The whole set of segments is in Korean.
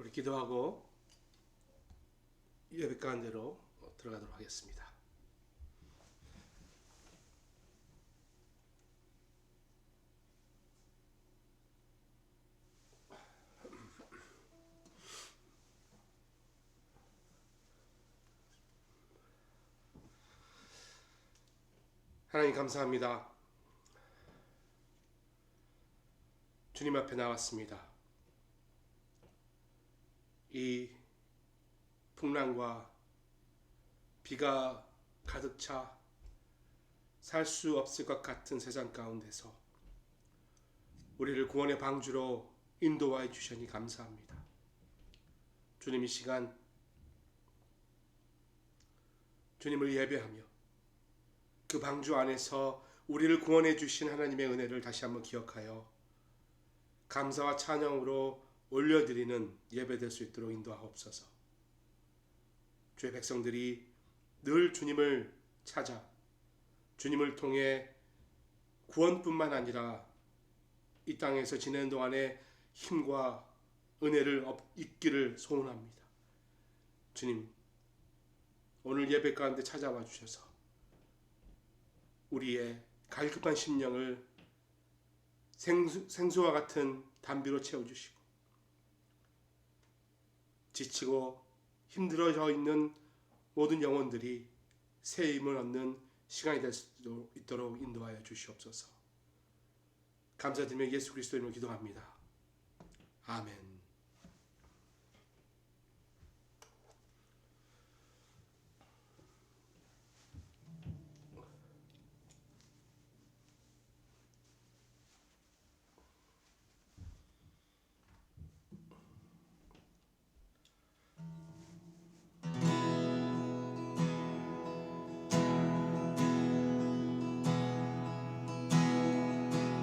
우리 기도하고 예배 가운데로 들어가도록 하겠습니다. 하나님 감사합니다. 주님 앞에 나왔습니다. 이 풍랑과 비가 가득 차 살 수 없을 것 같은 세상 가운데서 우리를 구원의 방주로 인도하여 주시니 감사합니다. 주님, 이 시간 주님을 예배하며 그 방주 안에서 우리를 구원해 주신 하나님의 은혜를 다시 한번 기억하여 감사와 찬양으로 올려드리는 예배될 수 있도록 인도하옵소서. 주의 백성들이 늘 주님을 찾아 주님을 통해 구원뿐만 아니라 이 땅에서 지내는 동안에 힘과 은혜를 얻기를 소원합니다. 주님, 오늘 예배 가운데 찾아와 주셔서 우리의 갈급한 심령을 생수와 같은 담비로 채워주시고 지치고 힘들어져 있는 모든 영혼들이 새 힘을 얻는 시간이 될 수 있도록 인도하여 주시옵소서. 감사드리며 예수 그리스도 이름으로 기도합니다. 아멘.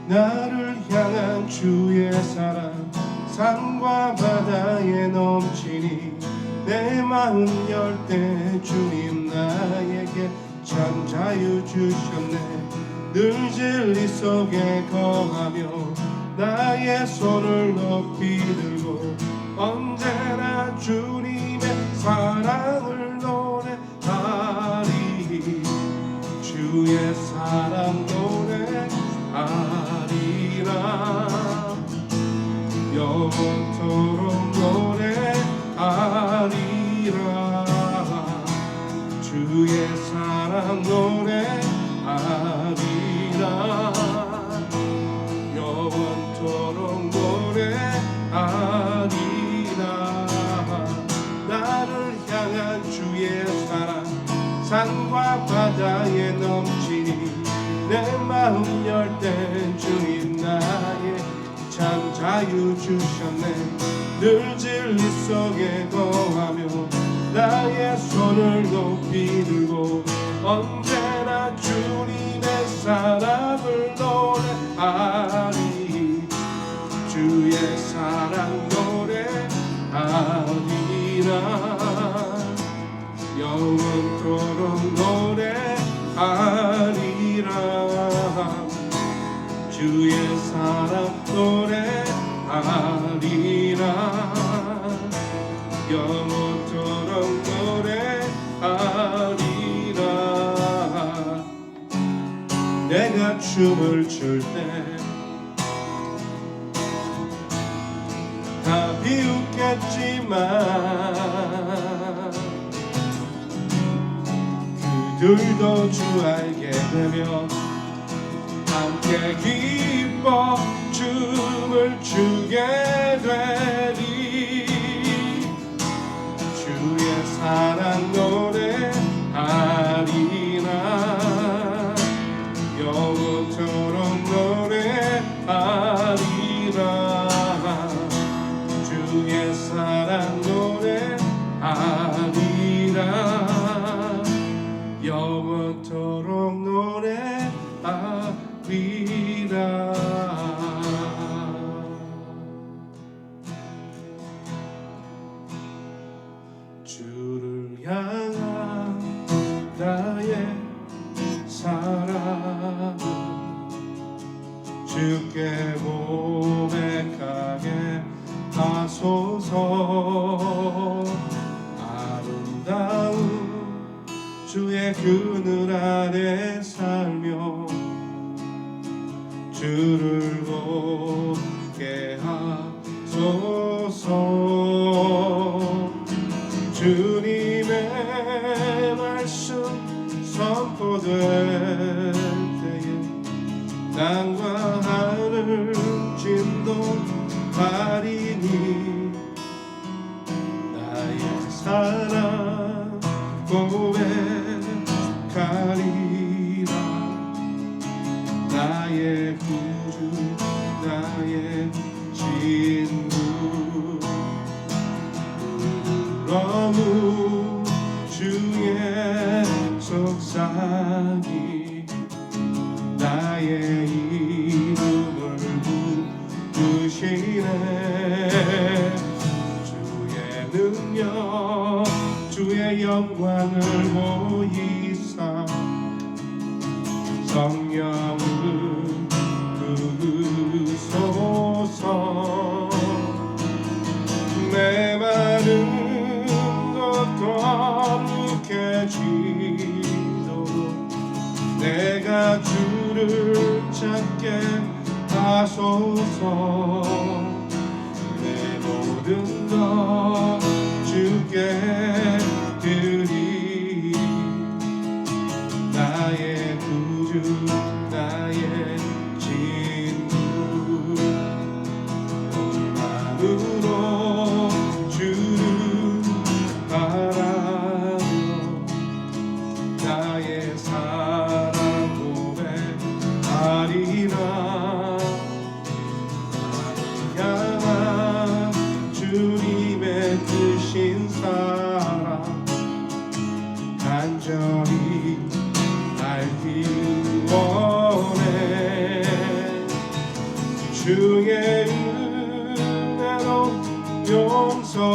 나를 향한 주의 사랑 산과 바다에 넘치니 내 마음 열 때 주님 나에게 참 자유 주셨네. 늘 진리 속에 거하며 나의 손을 높이 들고 언제나 주님의 사랑을 노래하리. 주의 사랑 노래하리라. 영원토록 노래하리라. 주의 사랑 노래하리라. 영원토록 노래하리라. 나를 향한 주의 사랑 산과 바다에 넘치니 내 마음 열 때 주님 나의 참 자유 주셨네. 늘 진리 속에 거하며 나의 손을 높이 들고 언제나 주님의 사랑을 노래하리. 주의 사랑 노래하리라. 영원토록 노래하리라. 주의 사랑 노래하리라. 영원토록 노래하리라. 내가 춤을 출 때 다 비웃겠지만 그들도 주 알게 되며 함께 기뻐 춤을 추게 되리. 주의 사랑 노래하리라. 영원토록 노래하리라. 주의 사랑 노래하리라. 영원토록 노래하리라. 주를 향한 나의 사랑은 주께 고백하게 하소서. 주님의 말씀 선포될 때에 땅과 하늘 진동하리니 나의 사랑 고백하리라. 나의 구주 나의 친구 너무 주의 속삭이 나의 이름을 부르시네. 주의 능력 주의 영광을 보이사 성령을 부으소서. 내 마른 것 거룩해지도록 내가 주를 찾게 하소서. 내 모든 것 주께 드리 나의 구주 나의 친구 온 마음으로 주를 바라며 나의 사랑 고백하리라. 나를 향한 주님의 크신 사랑 간절히 알기 원해. 주의 은혜로 용서하시고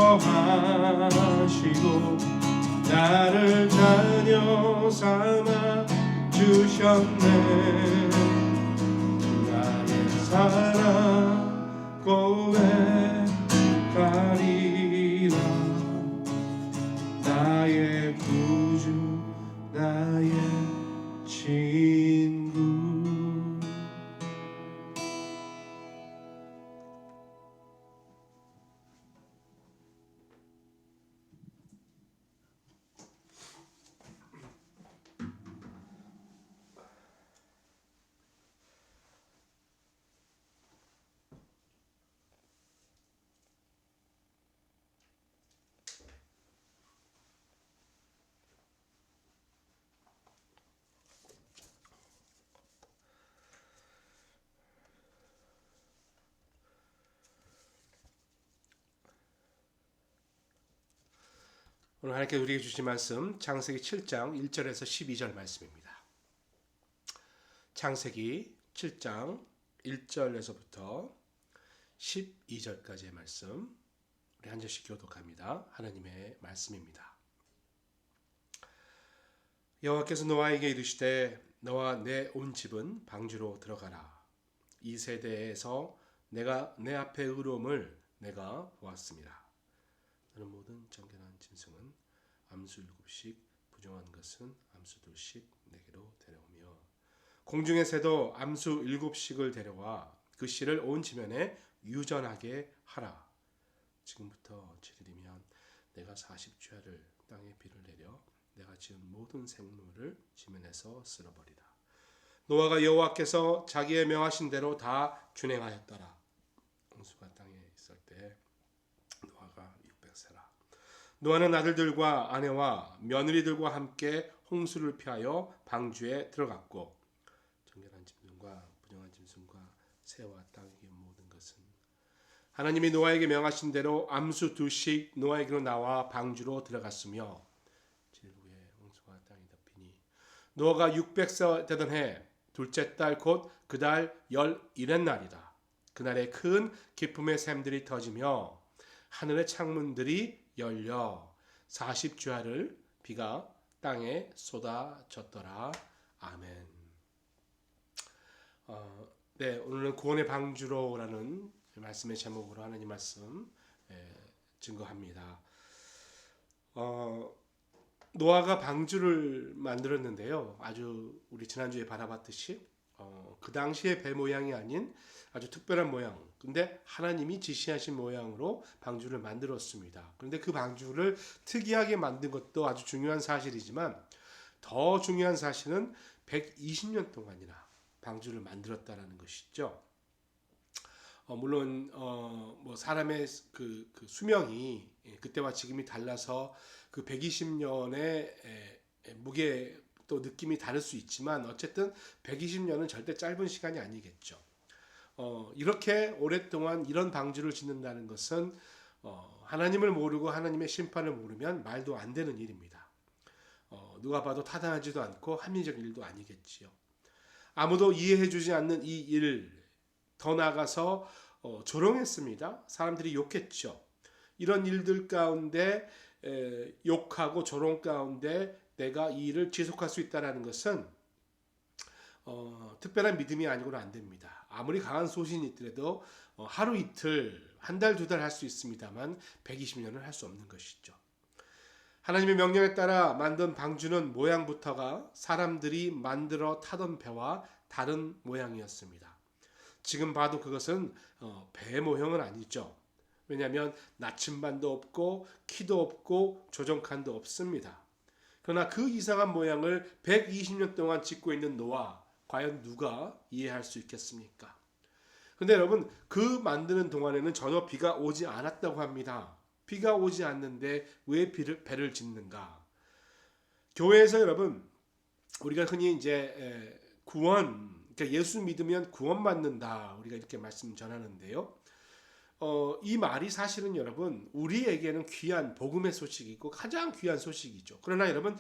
나를 자녀 삼아 주셨네. 나의 사랑 고백하리라. 나의 구주 나의 친구. 오늘 하나님께 우리에게 주신 말씀 창세기 7장 1절에서 12절 말씀입니다. 창세기 7장 1절에서부터 12절까지의 말씀 우리 한 절씩 교독합니다. 하나님의 말씀입니다. 여호와께서 노아에게 이르시되 너와 내 온 집은 방주로 들어가라. 이 세대에서 내가 내 앞에 의로움을 내가 보았습니다. 너는 모든 정결한 짐승은 암수 7씩 부정한 것은 암수 2씩 내게로 데려오며 공중의 새도 암수 7씩을 데려와 그 씨를 온 지면에 유전하게 하라. 지금부터 7일이면 내가 40주야를 땅에 비를 내려 내가 지은 모든 생물을 지면에서 쓸어버리라. 노아가 여호와께서 자기의 명하신 대로 다 준행하였더라. 홍수가 땅에 있을 때 노아가 600세라. 노아는 아들들과 아내와 며느리들과 함께 홍수를 피하여 방주에 들어갔고 정결한 짐승과 부정한 짐승과 새와 땅의 모든 것은 하나님이 노아에게 명하신 대로 암수 2씩 노아에게로 나와 방주로 들어갔으며 7일 후에 홍수가 땅이 덮이니 노아가 600세 되던 해 둘째 달 곧 그 달 11의 날이다. 그날에 큰 기쁨의 샘들이 터지며 하늘의 창문들이 열려 40주야를 비가 땅에 쏟아졌더라. 아멘. 네, 오늘은 구원의 방주로라는 말씀의 제목으로 하나님 말씀 증거합니다. 노아가 방주를 만들었는데요. 아주 우리 지난주에 바라봤듯이 그 당시의 배 모양이 아닌 아주 특별한 모양. 근데 하나님이 지시하신 모양으로 방주를 만들었습니다. 그런데 그 방주를 특이하게 만든 것도 아주 중요한 사실이지만 더 중요한 사실은 120년 동안이나 방주를 만들었다라는 것이죠. 물론 뭐 사람의 그 수명이 그때와 지금이 달라서 그 120년의 무게 또 느낌이 다를 수 있지만 어쨌든 120년은 절대 짧은 시간이 아니겠죠. 이렇게 오랫동안 이런 방주를 짓는다는 것은 하나님을 모르고 하나님의 심판을 모르면 말도 안 되는 일입니다. 누가 봐도 타당하지도 않고 합리적 일도 아니겠지요. 아무도 이해해주지 않는 이 일, 더 나아가서 조롱했습니다. 사람들이 욕했죠. 이런 일들 가운데 욕하고 조롱 가운데 내가 이 일을 지속할 수 있다는 것은 특별한 믿음이 아니고는 안 됩니다. 아무리 강한 소신이 있더라도 하루 이틀, 한 달, 두 달 할 수 있습니다만 120년을 할 수 없는 것이죠. 하나님의 명령에 따라 만든 방주는 모양부터가 사람들이 만들어 타던 배와 다른 모양이었습니다. 지금 봐도 그것은 배 모형은 아니죠. 왜냐하면 나침반도 없고 키도 없고 조종칸도 없습니다. 그러나 그 이상한 모양을 120년 동안 짓고 있는 노아, 과연 누가 이해할 수 있겠습니까? 근데 여러분, 그 만드는 동안에는 전혀 비가 오지 않았다고 합니다. 비가 오지 않는데 왜 배를 짓는가? 교회에서 여러분, 우리가 흔히 이제 구원, 그러니까 예수 믿으면 구원받는다, 우리가 이렇게 말씀 전하는데요. 이 말이 사실은 여러분 우리에게는 귀한 복음의 소식이고 가장 귀한 소식이죠. 그러나 여러분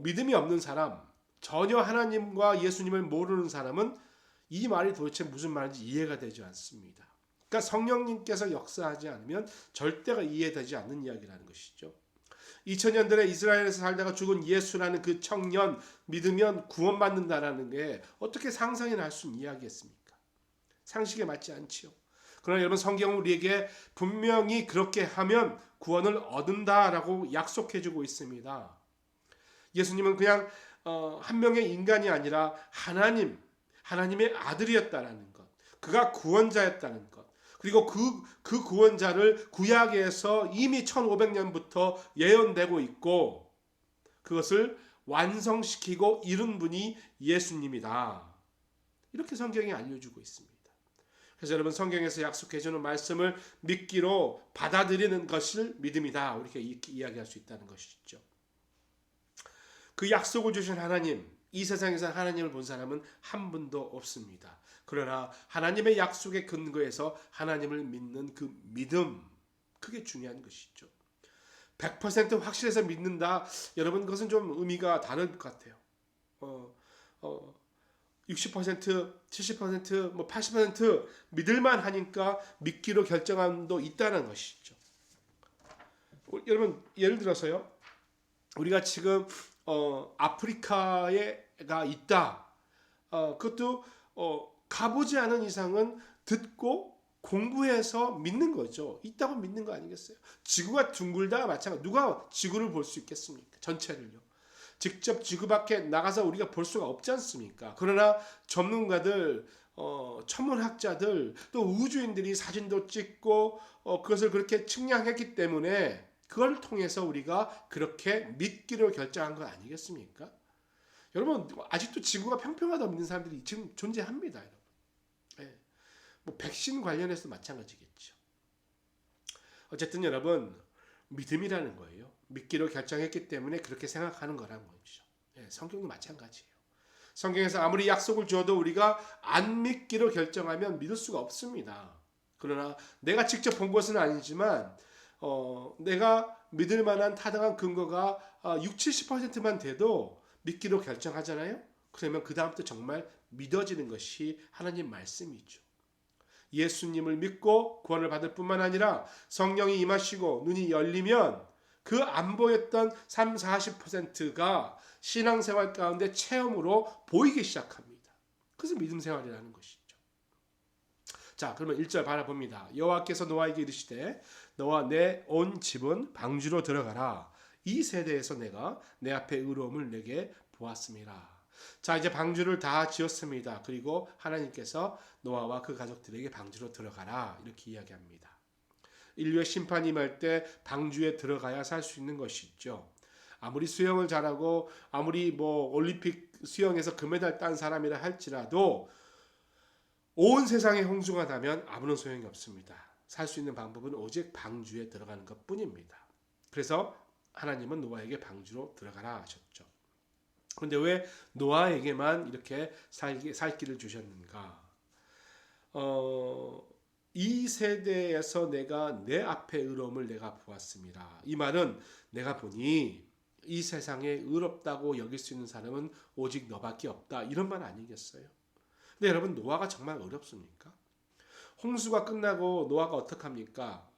믿음이 없는 사람, 전혀 하나님과 예수님을 모르는 사람은 이 말이 도대체 무슨 말인지 이해가 되지 않습니다. 그러니까 성령님께서 역사하지 않으면 절대가 이해되지 않는 이야기라는 것이죠. 2000년들에 이스라엘에서 살다가 죽은 예수라는 그 청년 믿으면 구원받는다라는 게 어떻게 상상이나 할 수 있는 이야기겠습니까? 상식에 맞지 않지요. 그러나 여러분 성경은 우리에게 분명히 그렇게 하면 구원을 얻는다라고 약속해주고 있습니다. 예수님은 그냥 한 명의 인간이 아니라 하나님의 아들이었다라는 것, 그가 구원자였다는 것, 그리고 그 구원자를 구약에서 이미 1500년부터 예언되고 있고 그것을 완성시키고 이룬 분이 예수님이다. 이렇게 성경이 알려주고 있습니다. 그래서 여러분 성경에서 약속해주는 말씀을 믿기로 받아들이는 것을 믿음이다. 이렇게 이야기할 수 있다는 것이죠. 그 약속을 주신 하나님, 이 세상에서 하나님을 본 사람은 한 분도 없습니다. 그러나 하나님의 약속의 근거에서 하나님을 믿는 그 믿음, 그게 중요한 것이죠. 100% 확실해서 믿는다. 여러분 그것은 좀 의미가 다를 것 같아요. 60%, 70%, 80% 믿을만 하니까 믿기로 결정함도 있다는 것이죠. 여러분 예를 들어서요. 우리가 지금 아프리카에가 있다. 그것도 가보지 않은 이상은 듣고 공부해서 믿는 거죠. 있다고 믿는 거 아니겠어요? 지구가 둥글다 마찬가지. 누가 지구를 볼 수 있겠습니까? 전체를요. 직접 지구 밖에 나가서 우리가 볼 수가 없지 않습니까? 그러나 전문가들, 천문학자들, 또 우주인들이 사진도 찍고 그것을 그렇게 측량했기 때문에 그걸 통해서 우리가 그렇게 믿기로 결정한 거 아니겠습니까? 여러분 아직도 지구가 평평하다고 믿는 사람들이 지금 존재합니다. 여러분. 네. 뭐 백신 관련해서도 마찬가지겠죠. 어쨌든 여러분 믿음이라는 거예요. 믿기로 결정했기 때문에 그렇게 생각하는 거라는 거죠. 네, 성경도 마찬가지예요. 성경에서 아무리 약속을 주어도 우리가 안 믿기로 결정하면 믿을 수가 없습니다. 그러나 내가 직접 본 것은 아니지만 내가 믿을 만한 타당한 근거가 60-70%만 돼도 믿기로 결정하잖아요. 그러면 그 다음부터 정말 믿어지는 것이 하나님 말씀이죠. 예수님을 믿고 구원을 받을 뿐만 아니라 성령이 임하시고 눈이 열리면 그 안 보였던 30-40%가 신앙생활 가운데 체험으로 보이기 시작합니다. 그래서 믿음 생활이라는 것이죠. 자, 그러면 1절 바라봅니다. 여호와께서 노아에게 이르시되 너와 내 온 집은 방주로 들어가라. 이 세대에서 내가 내 앞에 의로움을 내게 보았습니다. 자, 이제 방주를 다 지었습니다. 그리고 하나님께서 노아와 그 가족들에게 방주로 들어가라 이렇게 이야기합니다. 인류의 심판이 임할 때 방주에 들어가야 살 수 있는 것이죠. 아무리 수영을 잘하고 아무리 올림픽 수영에서 금메달 딴 사람이라 할지라도 온 세상에 홍수가 나면 아무런 소용이 없습니다. 살 수 있는 방법은 오직 방주에 들어가는 것뿐입니다. 그래서 하나님은 노아에게 방주로 들어가라 하셨죠. 그런데 왜 노아에게만 이렇게 살 길을 주셨는가? 이 세대에서 내가 내 앞에 의로움을 내가 보았습니다. 이 말은 내가 보니 이 세상에 의롭다고 여길 수 있는 사람은 오직 너밖에 없다. 이런 말 아니겠어요? 근데 여러분, 노아가 정말 어렵습니까? 홍수가 끝나고 노아가 어떡합니까?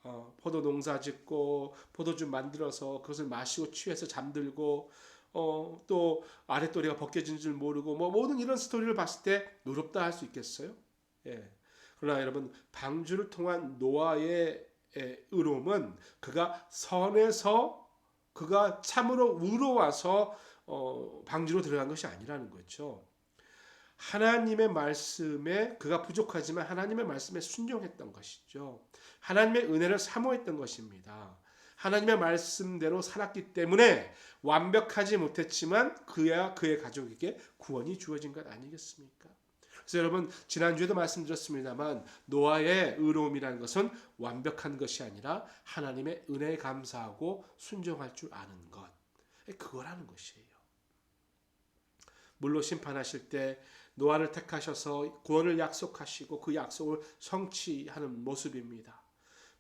포도 농사 짓고 포도주 만들어서 그것을 마시고 취해서 잠들고 또 아랫도리가 벗겨진 줄 모르고 모든 이런 스토리를 봤을 때 의롭다 할 수 있겠어요? 예. 그러나 여러분, 방주를 통한 노아의 의로움은 그가 선해서 그가 참으로 의로워서 방주로 들어간 것이 아니라는 거죠. 하나님의 말씀에 그가 부족하지만 하나님의 말씀에 순종했던 것이죠. 하나님의 은혜를 사모했던 것입니다. 하나님의 말씀대로 살았기 때문에 완벽하지 못했지만 그야 그의 가족에게 구원이 주어진 것 아니겠습니까? 그래서 여러분, 지난주에도 말씀드렸습니다만 노아의 의로움이라는 것은 완벽한 것이 아니라 하나님의 은혜에 감사하고 순종할 줄 아는 것, 그거라는 것이에요. 물로 심판하실 때 노아를 택하셔서 구원을 약속하시고 그 약속을 성취하는 모습입니다.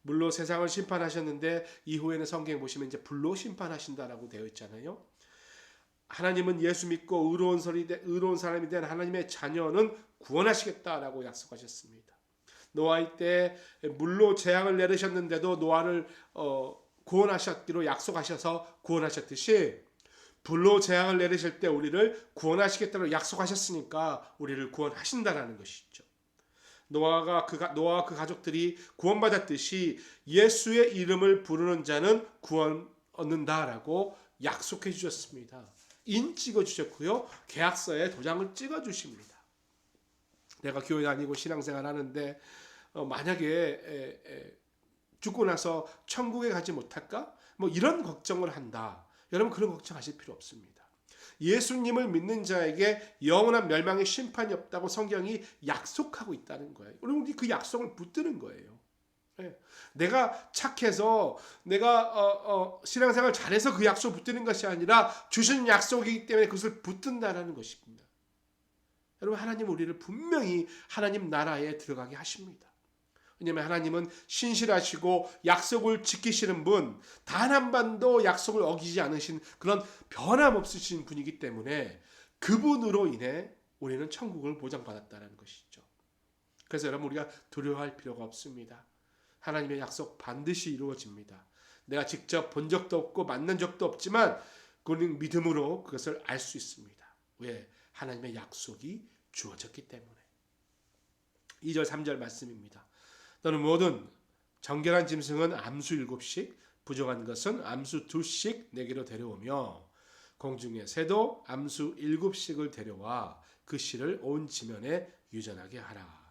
물로 세상을 심판하셨는데 이후에는 성경에 보시면 이제 불로 심판하신다라고 되어 있잖아요. 하나님은 예수 믿고 의로운 사람이 된 하나님의 자녀는 구원하시겠다라고 약속하셨습니다. 노아의 때 물로 재앙을 내리셨는데도 노아를 구원하셨기로 약속하셔서 구원하셨듯이 불로 재앙을 내리실 때 우리를 구원하시겠다고 약속하셨으니까 우리를 구원하신다라는 것이죠. 노아와 그 가족들이 구원받았듯이 예수의 이름을 부르는 자는 구원 얻는다라고 약속해 주셨습니다. 인 찍어 주셨고요. 계약서에 도장을 찍어 주십니다. 내가 교회 다니고 신앙생활 하는데 만약에 죽고 나서 천국에 가지 못할까? 이런 걱정을 한다. 여러분, 그런 걱정하실 필요 없습니다. 예수님을 믿는 자에게 영원한 멸망의 심판이 없다고 성경이 약속하고 있다는 거예요. 우리 그 약속을 붙드는 거예요. 내가 착해서 내가 신앙생활 잘해서 그 약속을 붙드는 것이 아니라 주신 약속이기 때문에 그것을 붙든다라는 것입니다. 여러분, 하나님은 우리를 분명히 하나님 나라에 들어가게 하십니다. 왜냐하면 하나님은 신실하시고 약속을 지키시는 분, 단 한 번도 약속을 어기지 않으신 그런 변함없으신 분이기 때문에 그분으로 인해 우리는 천국을 보장받았다는 것이죠. 그래서 여러분, 우리가 두려워할 필요가 없습니다. 하나님의 약속 반드시 이루어집니다. 내가 직접 본 적도 없고 만난 적도 없지만 그는 믿음으로 그것을 알 수 있습니다. 왜? 하나님의 약속이 주어졌기 때문에. 2절 3절 말씀입니다. 너는 뭐든 정결한 짐승은 암수 7씩, 부정한 것은 암수 2씩 내게로 데려오며 공중의 새도 암수 7씩을 데려와 그 씨를 온 지면에 유전하게 하라.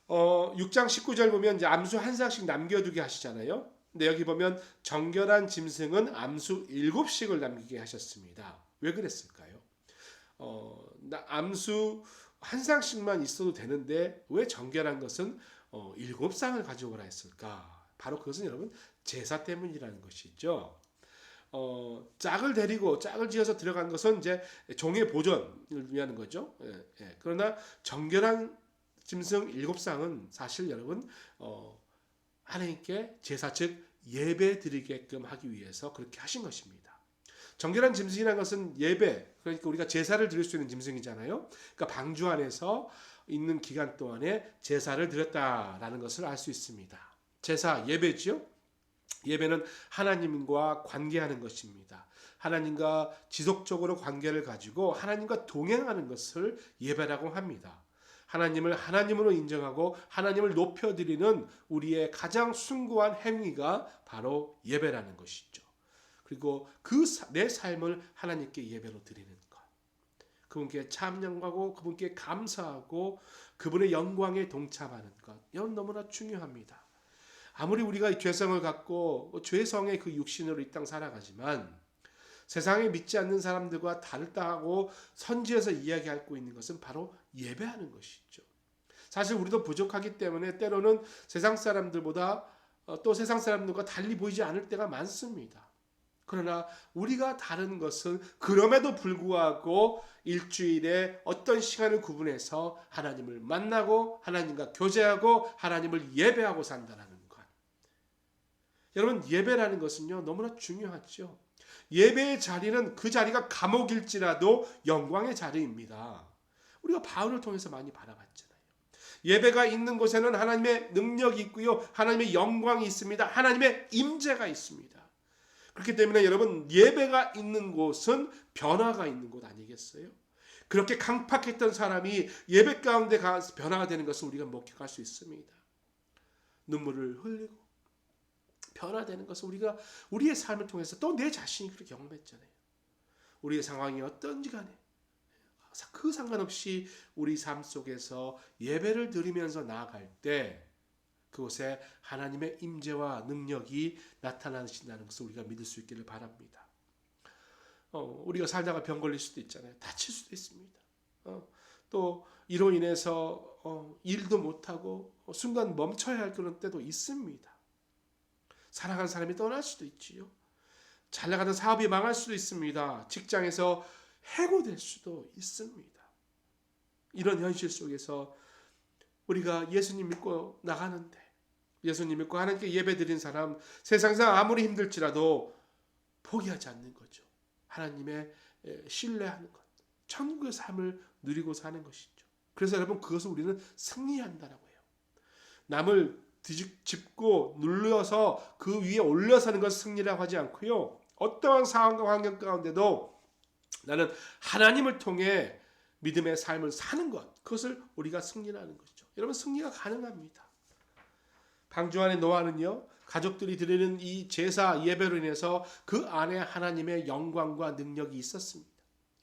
6장 19절 보면 이제 암수 한 쌍씩 남겨두게 하시잖아요. 근데 여기 보면 정결한 짐승은 암수 7씩을 남기게 하셨습니다. 왜 그랬을까요? 암수 한 쌍씩만 있어도 되는데 왜 정결한 것은 7쌍을 가져오라 했을까? 바로 그것은 여러분 제사 때문이라는 것이죠. 짝을 지어서 들어간 것은 이제 종의 보존을 위한 거죠. 그러나 정결한 짐승 7쌍은 사실 여러분 하나님께 제사 즉 예배 드리게끔 하기 위해서 그렇게 하신 것입니다. 정결한 짐승이라는 것은 예배, 그러니까 우리가 제사를 드릴 수 있는 짐승이잖아요. 그러니까 방주 안에서 있는 기간 동안에 제사를 드렸다라는 것을 알 수 있습니다. 제사, 예배지요? 예배는 하나님과 관계하는 것입니다. 하나님과 지속적으로 관계를 가지고 하나님과 동행하는 것을 예배라고 합니다. 하나님을 하나님으로 인정하고 하나님을 높여드리는 우리의 가장 숭고한 행위가 바로 예배라는 것이죠. 그리고 내 삶을 하나님께 예배로 드리는 것. 그분께 찬양하고 그분께 감사하고 그분의 영광에 동참하는 것, 이건 너무나 중요합니다. 아무리 우리가 죄성을 갖고 죄성의 그 육신으로 이 땅 살아가지만 세상에 믿지 않는 사람들과 다르다고 선지에서 이야기하고 있는 것은 바로 예배하는 것이죠. 사실 우리도 부족하기 때문에 때로는 세상 사람들보다 또 세상 사람들과 달리 보이지 않을 때가 많습니다. 그러나 우리가 다른 것은 그럼에도 불구하고 일주일에 어떤 시간을 구분해서 하나님을 만나고 하나님과 교제하고 하나님을 예배하고 산다는 것. 여러분, 예배라는 것은요 너무나 중요하죠. 예배의 자리는 그 자리가 감옥일지라도 영광의 자리입니다. 우리가 바울을 통해서 많이 바라봤잖아요. 예배가 있는 곳에는 하나님의 능력이 있고요, 하나님의 영광이 있습니다. 하나님의 임재가 있습니다. 그렇기 때문에 여러분, 예배가 있는 곳은 변화가 있는 곳 아니겠어요? 그렇게 강팍했던 사람이 예배 가운데 가서 변화가 되는 것을 우리가 목격할 수 있습니다. 눈물을 흘리고 변화되는 것을 우리가 우리의 삶을 통해서 또 내 자신이 그렇게 경험했잖아요. 우리의 상황이 어떤지 간에 그 상관없이 우리 삶 속에서 예배를 드리면서 나아갈 때 그곳에 하나님의 임재와 능력이 나타나신다는 것을 우리가 믿을 수 있기를 바랍니다. 우리가 살다가 병 걸릴 수도 있잖아요. 다칠 수도 있습니다. 또 이로 인해서 일도 못하고 순간 멈춰야 할 그런 때도 있습니다. 사랑하는 사람이 떠날 수도 있지요. 잘 나가는 사업이 망할 수도 있습니다. 직장에서 해고될 수도 있습니다. 이런 현실 속에서 우리가 예수님 믿고 나가는데, 예수님 믿고 하나님께 예배드린 사람, 세상에서 아무리 힘들지라도 포기하지 않는 거죠. 하나님의 신뢰하는 것, 천국의 삶을 누리고 사는 것이죠. 그래서 여러분, 그것을 우리는 승리한다라고 해요. 남을 뒤집고 눌러서 그 위에 올려서는 것을 승리라고 하지 않고요, 어떠한 상황과 환경 가운데도 나는 하나님을 통해 믿음의 삶을 사는 것, 그것을 우리가 승리라는 것이죠. 여러분, 승리가 가능합니다. 방주 안에 노아는요, 가족들이 드리는 이 제사 예배로 인해서 그 안에 하나님의 영광과 능력이 있었습니다.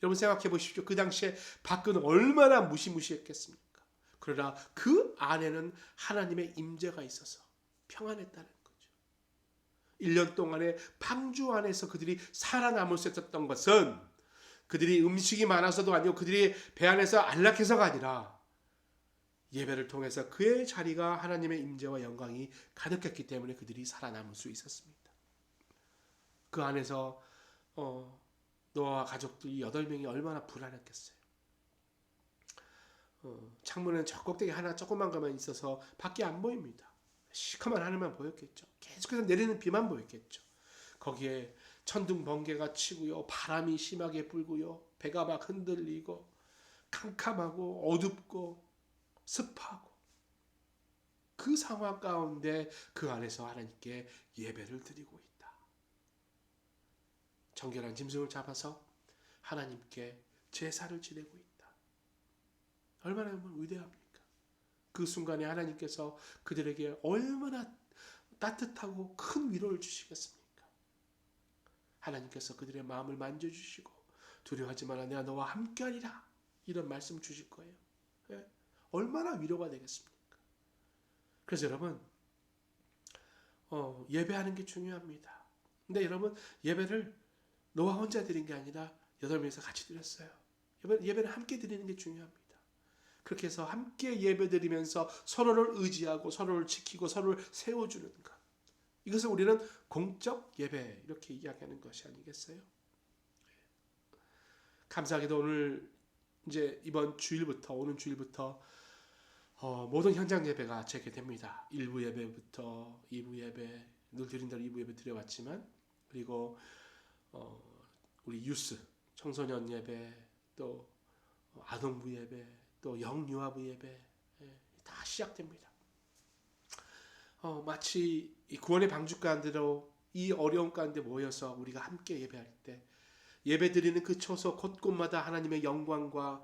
여러분 생각해 보십시오. 그 당시에 밖은 얼마나 무시무시했겠습니까? 그러나 그 안에는 하나님의 임재가 있어서 평안했다는 거죠. 1년 동안에 방주 안에서 그들이 살아남을 수 있었던 것은 그들이 음식이 많아서도 아니고 그들이 배 안에서 안락해서가 아니라 예배를 통해서 그의 자리가 하나님의 임재와 영광이 가득했기 때문에 그들이 살아남을 수 있었습니다. 그 안에서 노아와 가족들이 8명이 얼마나 불안했겠어요. 창문은 저 꼭대기 하나 조그만 것만 있어서 밖이 안 보입니다. 시커먼 하늘만 보였겠죠. 계속해서 내리는 비만 보였겠죠. 거기에 천둥 번개가 치고요, 바람이 심하게 불고요, 배가 막 흔들리고 캄캄하고 어둡고 습하고, 그 상황 가운데 그 안에서 하나님께 예배를 드리고 있다. 정결한 짐승을 잡아서 하나님께 제사를 지내고 있다. 얼마나 위대합니까? 그 순간에 하나님께서 그들에게 얼마나 따뜻하고 큰 위로를 주시겠습니까? 하나님께서 그들의 마음을 만져주시고 두려워하지 마라, 내가 너와 함께하리라, 이런 말씀 주실 거예요. 네? 얼마나 위로가 되겠습니까? 그래서 여러분, 예배하는 게 중요합니다. 근데 여러분, 예배를 노아 혼자 드린 게 아니라 8명이서 같이 드렸어요. 예배는 함께 드리는 게 중요합니다. 그렇게 해서 함께 예배드리면서 서로를 의지하고 서로를 지키고 서로를 세워주는 것, 이것을 우리는 공적 예배, 이렇게 이야기하는 것이 아니겠어요? 감사하게도 오늘 이제 이번 주일부터, 오는 주일부터 모든 현장 예배가 재개됩니다. 1부 예배부터 2부 예배, 늘 드린 대로 2부 예배 드려왔지만, 그리고 우리 유스 청소년 예배, 또 아동부 예배, 또 영유아부 예배, 다 시작됩니다. 마치 이 구원의 방주 가운데로 이 어려운 가운데 모여서 우리가 함께 예배할 때, 예배드리는 그 처소 곳곳마다 하나님의 영광과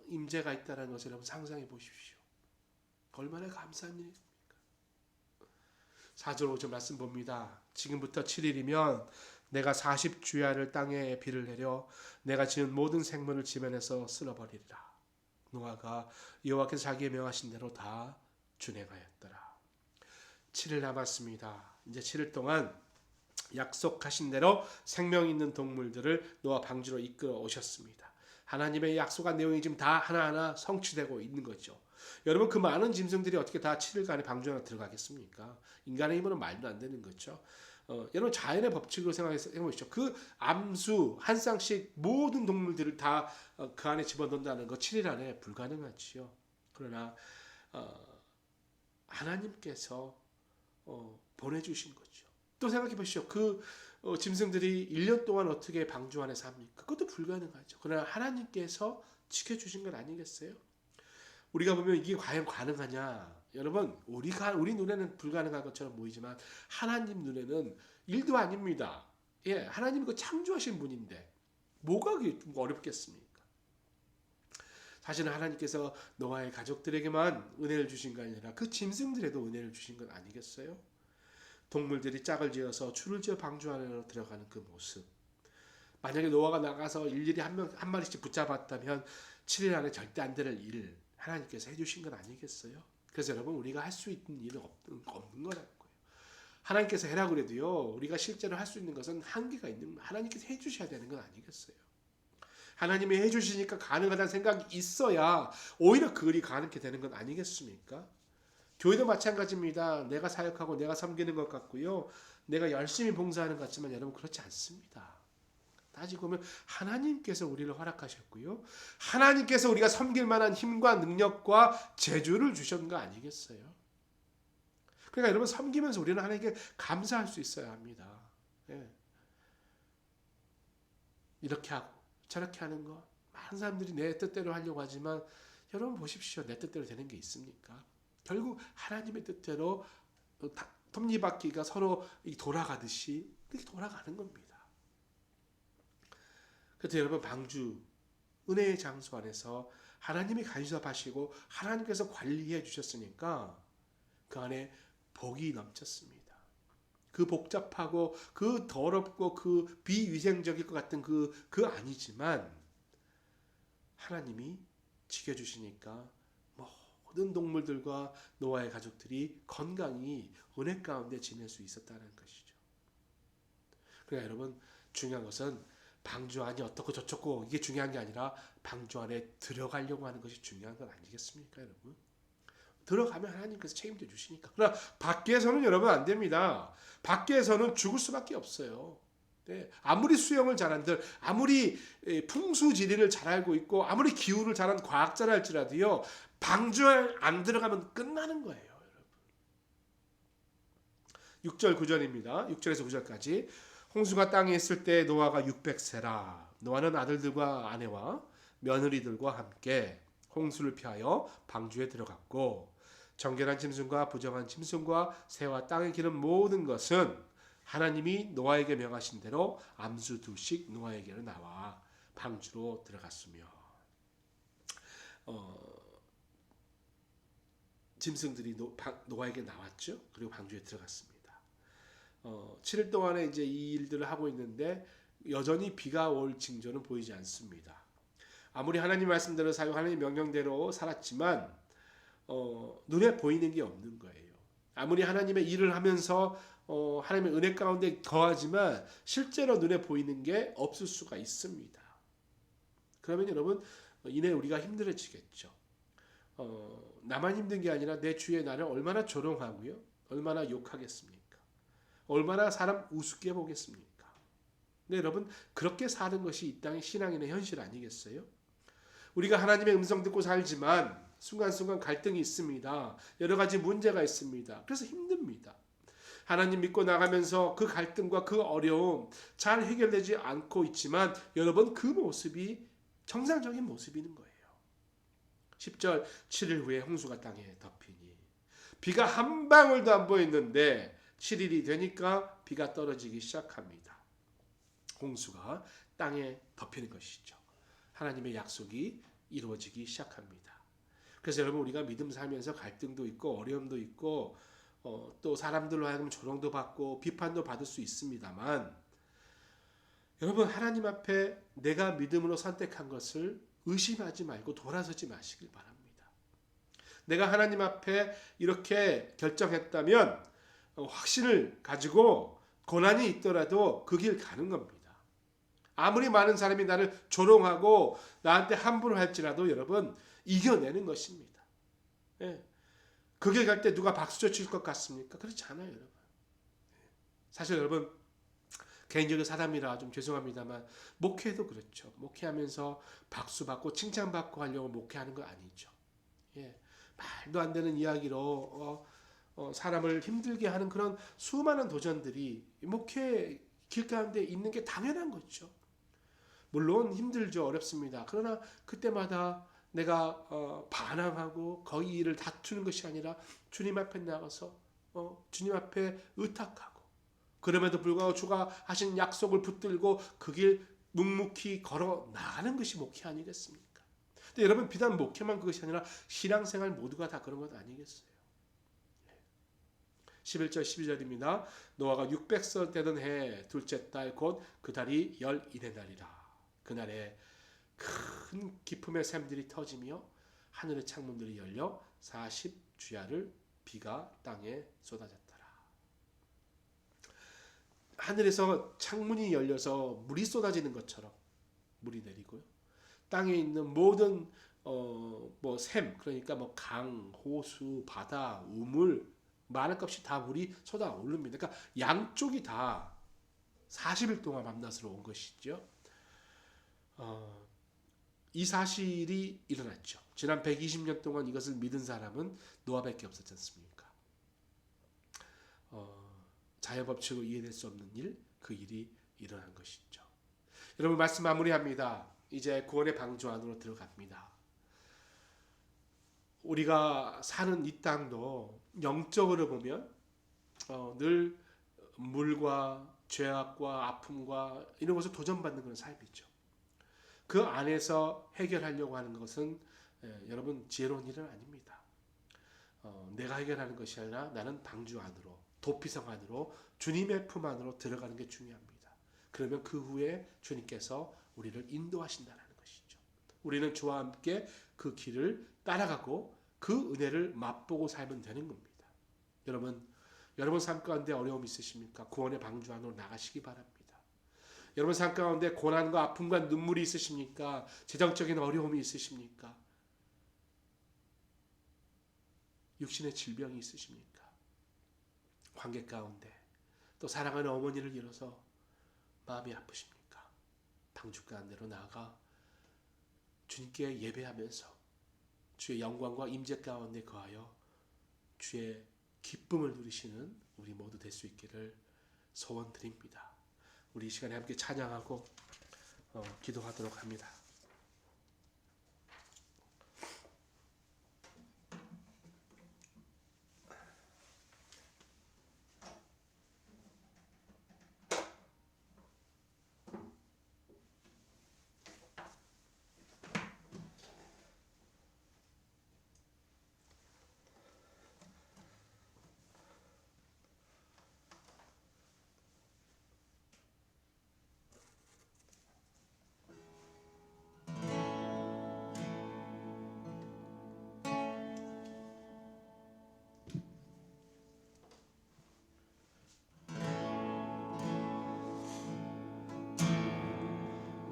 임재가 있다는 것을 여러분 상상해 보십시오. 얼마나 감사한 일입니까? 4절 5절 말씀 봅니다. 지금부터 7일이면 내가 40주야를 땅에 비를 내려 내가 지은 모든 생물을 지면에서 쓸어버리리라. 노아가 여호와께서 자기의 명하신 대로 다 준행하였더라. 7일 남았습니다. 이제 7일 동안 약속하신 대로 생명 있는 동물들을 노아 방주로 이끌어 오셨습니다. 하나님의 약속한 내용이 지금 다 하나하나 성취되고 있는 거죠. 여러분, 그 많은 짐승들이 어떻게 다 7일간의 방주 안에 들어가겠습니까? 인간의 힘으로는 말도 안 되는 거죠. 여러분, 자연의 법칙으로 생각해보시죠. 그 암수 한 쌍씩 모든 동물들을 다 그 안에 집어넣는다는 거 7일 안에 불가능하지요. 그러나 하나님께서 보내주신 거죠. 또 생각해 보시죠. 그 짐승들이 1년 동안 어떻게 방주 안에 삽니까? 그것도 불가능하죠. 그러나 하나님께서 지켜주신 건 아니겠어요? 우리가 보면 이게 과연 가능하냐? 여러분, 우리 눈에는 불가능한 것처럼 보이지만 하나님 눈에는 일도 아닙니다. 예, 하나님이 그 창조하신 분인데 뭐가 그게 좀 어렵겠습니까? 사실은 하나님께서 노아의 가족들에게만 은혜를 주신 게 아니라 그 짐승들에도 은혜를 주신 건 아니겠어요? 동물들이 짝을 지어서 줄을 지어 방주 안으로 들어가는 그 모습. 만약에 노아가 나가서 일일이 한 마리씩 붙잡았다면 7일 안에 절대 안 될 일 하나님께서 해주신 건 아니겠어요? 그래서 여러분, 우리가 할 수 있는 일은 없는 거라는 거예요. 하나님께서 해라 그래도요, 우리가 실제로 할 수 있는 것은 한계가 있는 거예요. 하나님께서 해주셔야 되는 건 아니겠어요? 하나님이 해주시니까 가능하다는 생각이 있어야 오히려 그 일이 가능하게 되는 건 아니겠습니까? 교회도 마찬가지입니다. 내가 사역하고 내가 섬기는 것 같고요, 내가 열심히 봉사하는 것 같지만 여러분, 그렇지 않습니다. 따지고 보면 하나님께서 우리를 허락하셨고요, 하나님께서 우리가 섬길 만한 힘과 능력과 재주를 주셨는 거 아니겠어요? 그러니까 여러분, 섬기면서 우리는 하나님께 감사할 수 있어야 합니다. 예. 이렇게 하고 저렇게 하는 거, 많은 사람들이 내 뜻대로 하려고 하지만 여러분 보십시오. 내 뜻대로 되는 게 있습니까? 결국 하나님의 뜻대로 톱니바퀴가 서로 돌아가듯이 그렇게 돌아가는 겁니다. 그래서 여러분, 방주 은혜의 장소 안에서 하나님이 간섭하시고 하나님께서 관리해 주셨으니까 그 안에 복이 넘쳤습니다. 그 복잡하고 그 더럽고 그 비위생적일 것 같은 그 아니지만 하나님이 지켜주시니까 모든 동물들과 노아의 가족들이 건강히 은혜 가운데 지낼 수 있었다는 것이죠. 그러니까 여러분, 중요한 것은 방주 안이 어떻고 저쩌고 이게 중요한 게 아니라 방주 안에 들어가려고 하는 것이 중요한 건 아니겠습니까, 여러분? 들어가면 하나님께서 책임져 주시니까. 그러나 밖에서는 여러분 안 됩니다. 밖에서는 죽을 수밖에 없어요. 네. 아무리 수영을 잘한들, 아무리 풍수지리를 잘 알고 있고, 아무리 기후를 잘한 과학자라 할지라도요, 방주에 안 들어가면 끝나는 거예요, 여러분. 6절 9절입니다. 6절에서 9절까지. 홍수가 땅에 있을 때 노아가 600세라. 노아는 아들들과 아내와 며느리들과 함께 홍수를 피하여 방주에 들어갔고, 정결한 짐승과 부정한 짐승과 새와 땅에 기는 모든 것은 하나님이 노아에게 명하신 대로 암수 둘씩 노아에게로 나와 방주로 들어갔으며, 짐승들이 노아에게 나왔죠. 그리고 방주에 들어갔습니다. 7일 동안에 이제 이 일들을 하고 있는데 여전히 비가 올 징조는 보이지 않습니다. 아무리 하나님 말씀대로 살고 하나님 명령대로 살았지만 눈에 보이는 게 없는 거예요. 아무리 하나님의 일을 하면서 하나님의 은혜 가운데 거하지만 실제로 눈에 보이는 게 없을 수가 있습니다. 그러면 여러분, 이내 우리가 힘들어지겠죠. 나만 힘든 게 아니라 내 주위의 나를 얼마나 조롱하고요, 얼마나 욕하겠습니까? 얼마나 사람 우습게 보겠습니까? 근데 여러분, 그렇게 사는 것이 이 땅의 신앙인의 현실 아니겠어요? 우리가 하나님의 음성 듣고 살지만 순간순간 갈등이 있습니다. 여러 가지 문제가 있습니다. 그래서 힘듭니다. 하나님 믿고 나가면서 그 갈등과 그 어려움 잘 해결되지 않고 있지만 여러분, 그 모습이 정상적인 모습인 거예요. 10절 7일 후에 홍수가 땅에 덮이니, 비가 한 방울도 안 보였는데 7일이 되니까 비가 떨어지기 시작합니다. 홍수가 땅에 덮이는 것이죠. 하나님의 약속이 이루어지기 시작합니다. 그래서 여러분, 우리가 믿음 살면서 갈등도 있고 어려움도 있고 또 사람들로 하여금 조롱도 받고 비판도 받을 수 있습니다만 여러분, 하나님 앞에 내가 믿음으로 선택한 것을 의심하지 말고 돌아서지 마시길 바랍니다. 내가 하나님 앞에 이렇게 결정했다면 확신을 가지고 고난이 있더라도 그 길 가는 겁니다. 아무리 많은 사람이 나를 조롱하고 나한테 함부로 할지라도 여러분 이겨내는 것입니다. 예. 그 길 갈 때 누가 박수 칠 것 같습니까? 그렇지 않아요, 여러분. 사실 여러분, 개인적인 사람이라 좀 죄송합니다만 목회도 그렇죠. 목회하면서 박수 받고 칭찬 받고 하려고 목회하는 거 아니죠. 예. 말도 안 되는 이야기로 사람을 힘들게 하는 그런 수많은 도전들이 목회 길 가운데 있는 게 당연한 거죠. 물론 힘들죠. 어렵습니다. 그러나 그때마다 내가 반항하고 거의 일을 다투는 것이 아니라 주님 앞에 나가서 주님 앞에 의탁하고, 그럼에도 불구하고 주가 하신 약속을 붙들고 그 길 묵묵히 걸어 나가는 것이 목회 아니겠습니까? 근데 여러분, 비단 목회만 그것이 아니라 신앙생활 모두가 다 그런 것 아니겠어요? 11절 12절입니다. 노아가 600살 되던 해 둘째 달 곧 그 달이 열인의 날이라. 그날에 큰 기품의 샘들이 터지며 하늘의 창문들이 열려 40주야를 비가 땅에 쏟아졌더라. 하늘에서 창문이 열려서 물이 쏟아지는 것처럼 물이 내리고요. 땅에 있는 모든 샘, 그러니까 강, 호수, 바다, 우물, 많은 값이 다 물이 쏟아 오릅니다. 그러니까 양쪽이 다 40일 동안 밤낮으로 온 것이죠. 이 사실이 일어났죠. 지난 120년 동안 이것을 믿은 사람은 노아밖에 없었지 않습니까? 자연법칙으로 이해될 수 없는 일, 그 일이 일어난 것이죠. 여러분, 말씀 마무리합니다. 이제 구원의 방주 안으로 들어갑니다. 우리가 사는 이 땅도 영적으로 보면 늘 물과 죄악과 아픔과 이런 것을 도전받는 그런 삶이죠. 그 안에서 해결하려고 하는 것은 여러분 지혜로운 일은 아닙니다. 내가 해결하는 것이 아니라 나는 방주 안으로, 도피성 안으로, 주님의 품 안으로 들어가는 게 중요합니다. 그러면 그 후에 주님께서 우리를 인도하신다는 것이죠. 우리는 주와 함께 그 길을 따라가고 그 은혜를 맛보고 살면 되는 겁니다. 여러분 삶 가운데 어려움이 있으십니까? 구원의 방주 안으로 나가시기 바랍니다. 여러분 삶 가운데 고난과 아픔과 눈물이 있으십니까? 재정적인 어려움이 있으십니까? 육신의 질병이 있으십니까? 관계 가운데 또 사랑하는 어머니를 잃어서 마음이 아프십니까? 방주 가운데로 나아가 주님께 예배하면서 주의 영광과 임재 가운데 거하여 주의 기쁨을 누리시는 우리 모두 될 수 있기를 소원드립니다. 우리 이 시간에 함께 찬양하고 기도하도록 합니다.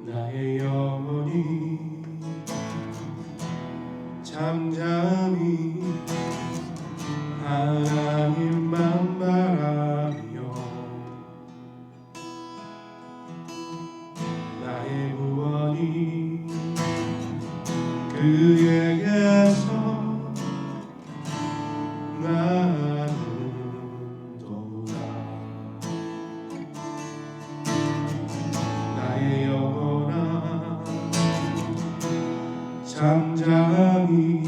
나의 영혼이 잠잠히 하나님만 바라며 나의 구원이 그에게서 나는 도다. 나의 영혼아 잠잠히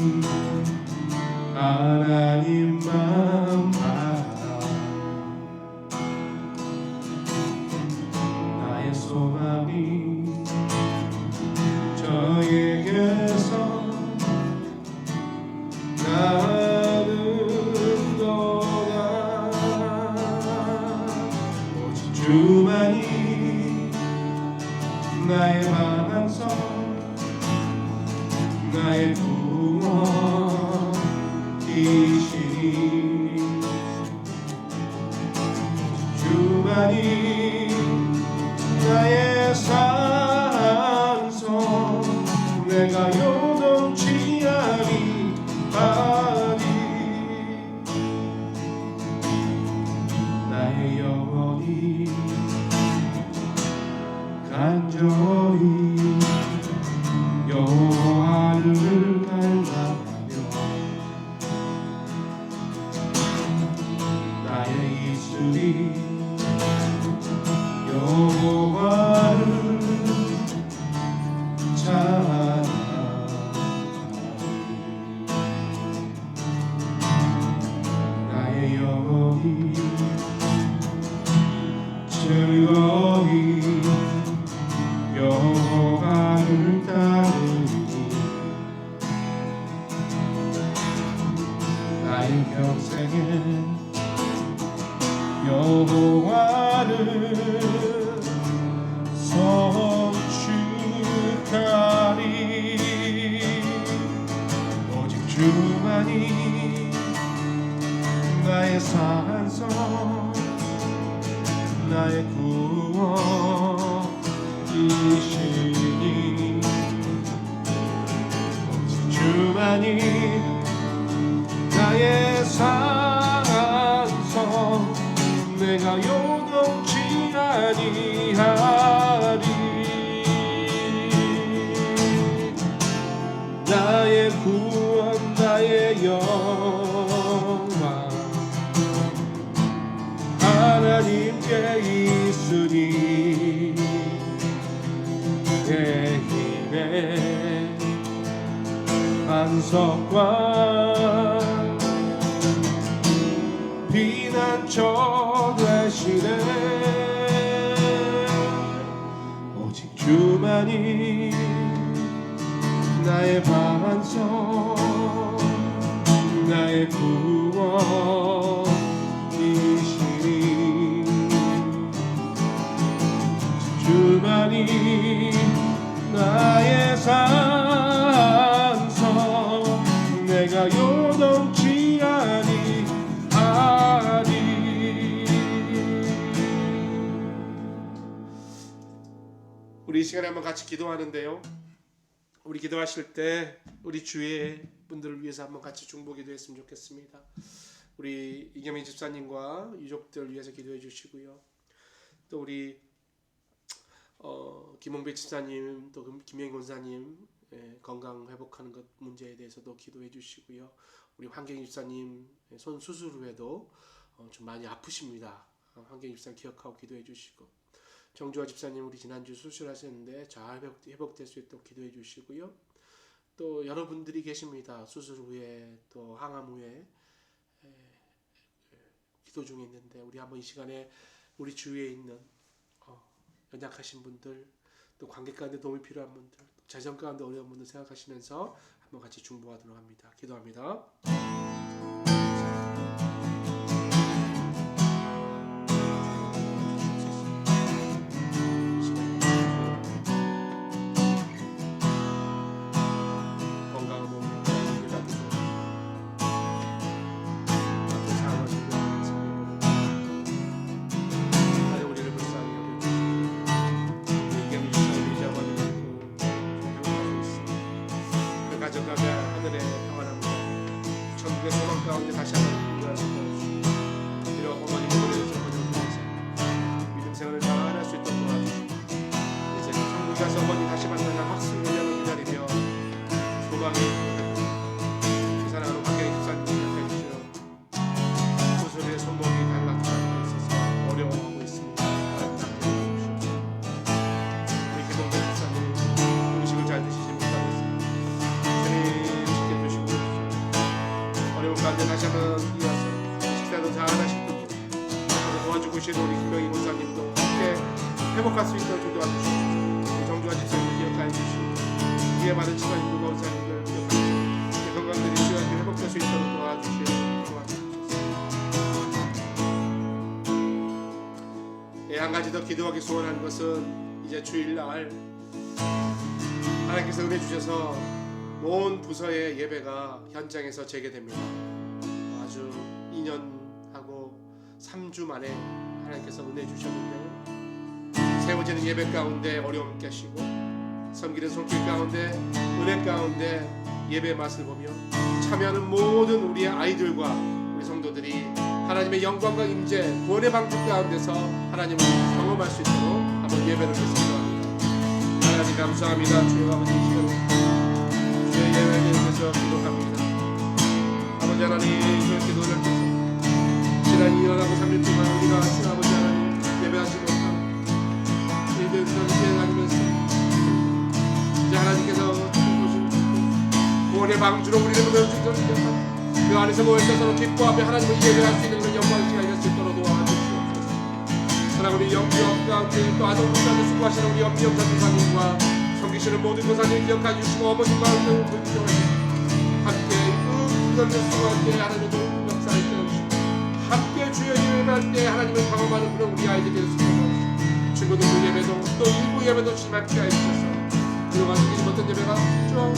하나님만 바라. 나의 소망이 저에게서 나는 도다. 오직 주만이 나의 반성 나의 구원이시니 주만이 나의 산성 내가 요동치 아니하리 나의 영혼이 간절히 여호와를 갈망하며 나의 입술이 여호와를 찬양하리 나의 영혼이 즐거이 여호와를 따르니 나의 평생에 여호와를 성축하리 오직 주만이 나의 산성 나의 구원이시니 오직 주만이 나의 산성 내가 요동치 아니하리 나의 구원 나의 영광 하나님께 있으니 내 힘의 반석과 피난처 되시네 오직 주만이 나의 반석 나의 구원이시니 주만이 나의 산성 내가 요동치 아니하리 우리 이 시간에 한번 같이 기도하는데요. 우리 기도하실 때 우리 주위의 분들을 위해서 한번 같이 중보 기도했으면 좋겠습니다. 우리 이경민 집사님과 유족들 위해서 기도해 주시고요. 또 우리 김홍배 집사님 또 김영희 권사님 건강 회복하는 것 문제에 대해서도 기도해 주시고요. 우리 환경 집사님 손 수술 후에도 좀 많이 아프십니다. 환경 집사 기억하고 기도해 주시고 정주화 집사님 우리 지난주 수술하셨는데 잘 회복될 수 있도록 기도해 주시고요. 또 여러분들이 계십니다. 수술 후에 또 항암 후에 기도 중에 있는데 우리 한번 이 시간에 우리 주위에 있는 연약하신 분들 또 관계 가운데 도움이 필요한 분들 재정 가운데 어려운 분들 생각하시면서 한번 같이 중보하도록 합니다. 기도합니다. 가운데 다시 한번 유하시고 비록 어머님의 노래를 들어보면서 믿음 생활을 잘할 수 있도록 도와주시고 이제 천국 가서 어머니 다시 만나는 확신 의량을 기다리며 소망이 그 사랑하는 환경의 집사님 기억해 주시오. 수술의 손목이 달라붙지 않고 있어서 어려워하고 있습니다. 우리 김홍배 집사님 음식을 잘 드시지 못하겠습니다. 주님 지켜주시고 어려운 가운데 다시 한번 이어서 식사도 잘 하시고 도와주고 계시는 우리 김명희 목사님도 함께 회복할 수 있도록 좀 도와주시옵소서. 정주환 집사님 기억하여 주시고 위에 받은 치마님 무거운 사람들 기억하여 주시고 건강들이 시간이 회복될 수 있도록 도와주시옵소서. 한 가지 더 기도하기 소원하는 것은 이제 주일날 하나님께서 은혜 주셔서 온 부서의 예배가 현장에서 재개됩니다. 아주 2년하고 3주 만에 하나님께서 은혜 주셨는데 세워지는 예배 가운데 어려움 깨시고 섬기는 손길 가운데 은혜 가운데 예배의 맛을 보며 참여하는 모든 우리의 아이들과 우리 성도들이 하나님의 영광과 임재 구원의 방주 가운데서 하나님을 경험할 수 있도록 한번 예배를 드리겠습니다. 하나님 감사합니다. 주여 아버지 이 시간에 주의 예배에 대해서 기도합니다. 아버지 하나님 주의 기도를 통해서 지난 2년하고 3년 동안 우리가 주 아버지 하나님 예배하지 못하고 저희들 예배하면서 이제 하나님께서 주신 구원의 방주로 우리를 모여주셔서 그 안에서 모여서 서로 기뻐하며 하나님을 예배할 수 있는 그런 영광을 시간이 될 수 있도록 도와주시옵소서. 사랑 우리 영비역 가운데 또 아동부사를 수고하시는 우리 영비역 전도사님과 섬기시는 모든 교사님 기억해 주시고 어머님과 불교를 함께 그 수고할 때 하나님의 좋은 역사를 깨워주시고 함께 주여 예배할 때 하나님을 경험하는 그런 우리 아이들이 될 수 있도록 친구들도 예배도 또 일부 예배도 심하게 하여 주셔서 그동안 드리지 못한 예배가 좀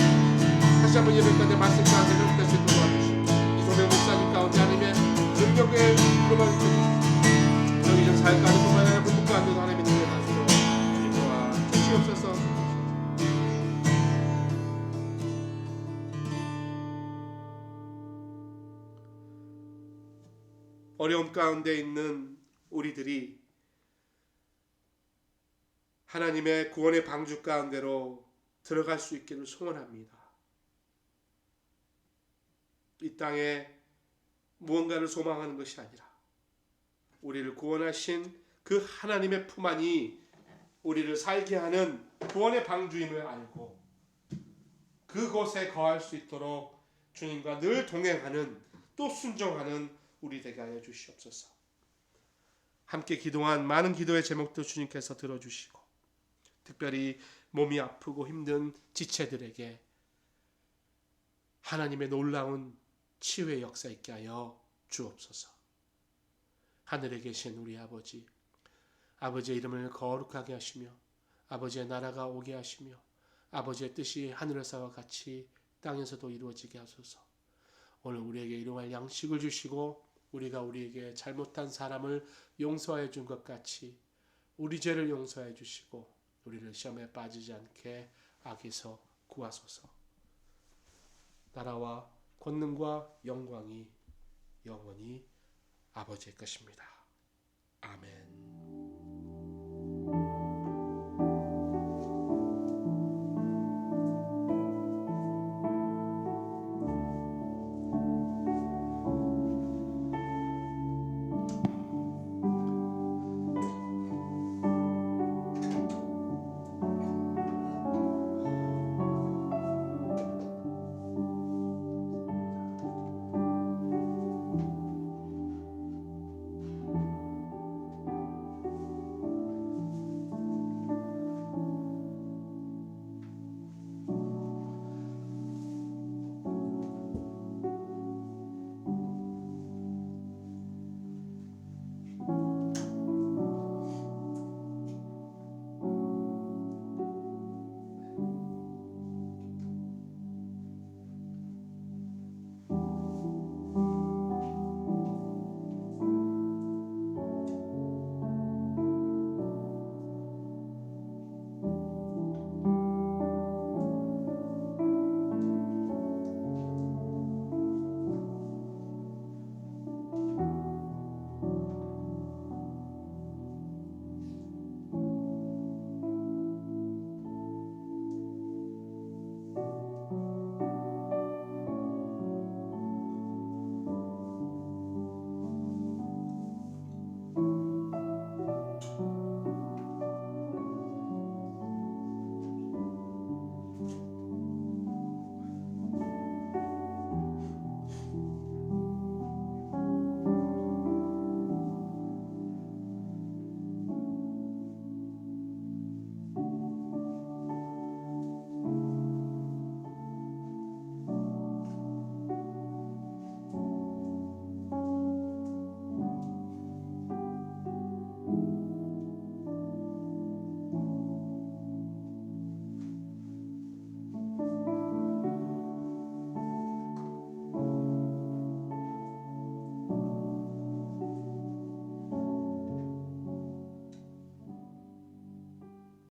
다시 한번 예배 가운데 말씀 가운데 회복될 수 있도록 도와주시고 이소명 목사님 가운데 하나님의 능력의 그런 여기 좀 살까지 뿐만 아니라 불국 가운데도 하나님의 능력을 가지고 주님과 주시옵소서. 어려움 가운데 있는 우리들이 하나님의 구원의 방주 가운데로 들어갈 수 있기를 소원합니다. 이 땅에 무언가를 소망하는 것이 아니라 우리를 구원하신 그 하나님의 품 안이 우리를 살게 하는 구원의 방주임을 알고 그곳에 거할 수 있도록 주님과 늘 동행하는 또 순종하는 우리 되게 하여 주시옵소서. 함께 기도한 많은 기도의 제목도 주님께서 들어주시고 특별히 몸이 아프고 힘든 지체들에게 하나님의 놀라운 치유의 역사 있게 하여 주옵소서. 하늘에 계신 우리 아버지, 아버지의 이름을 거룩하게 하시며 아버지의 나라가 오게 하시며 아버지의 뜻이 하늘에서와 같이 땅에서도 이루어지게 하소서. 오늘 우리에게 일용할 양식을 주시고 우리가 우리에게 잘못한 사람을 용서해 준 것 같이 우리 죄를 용서해 주시고 우리를 시험에 빠지지 않게 악에서 구하소서. 나라와 권능과 영광이 영원히 아버지의 것입니다.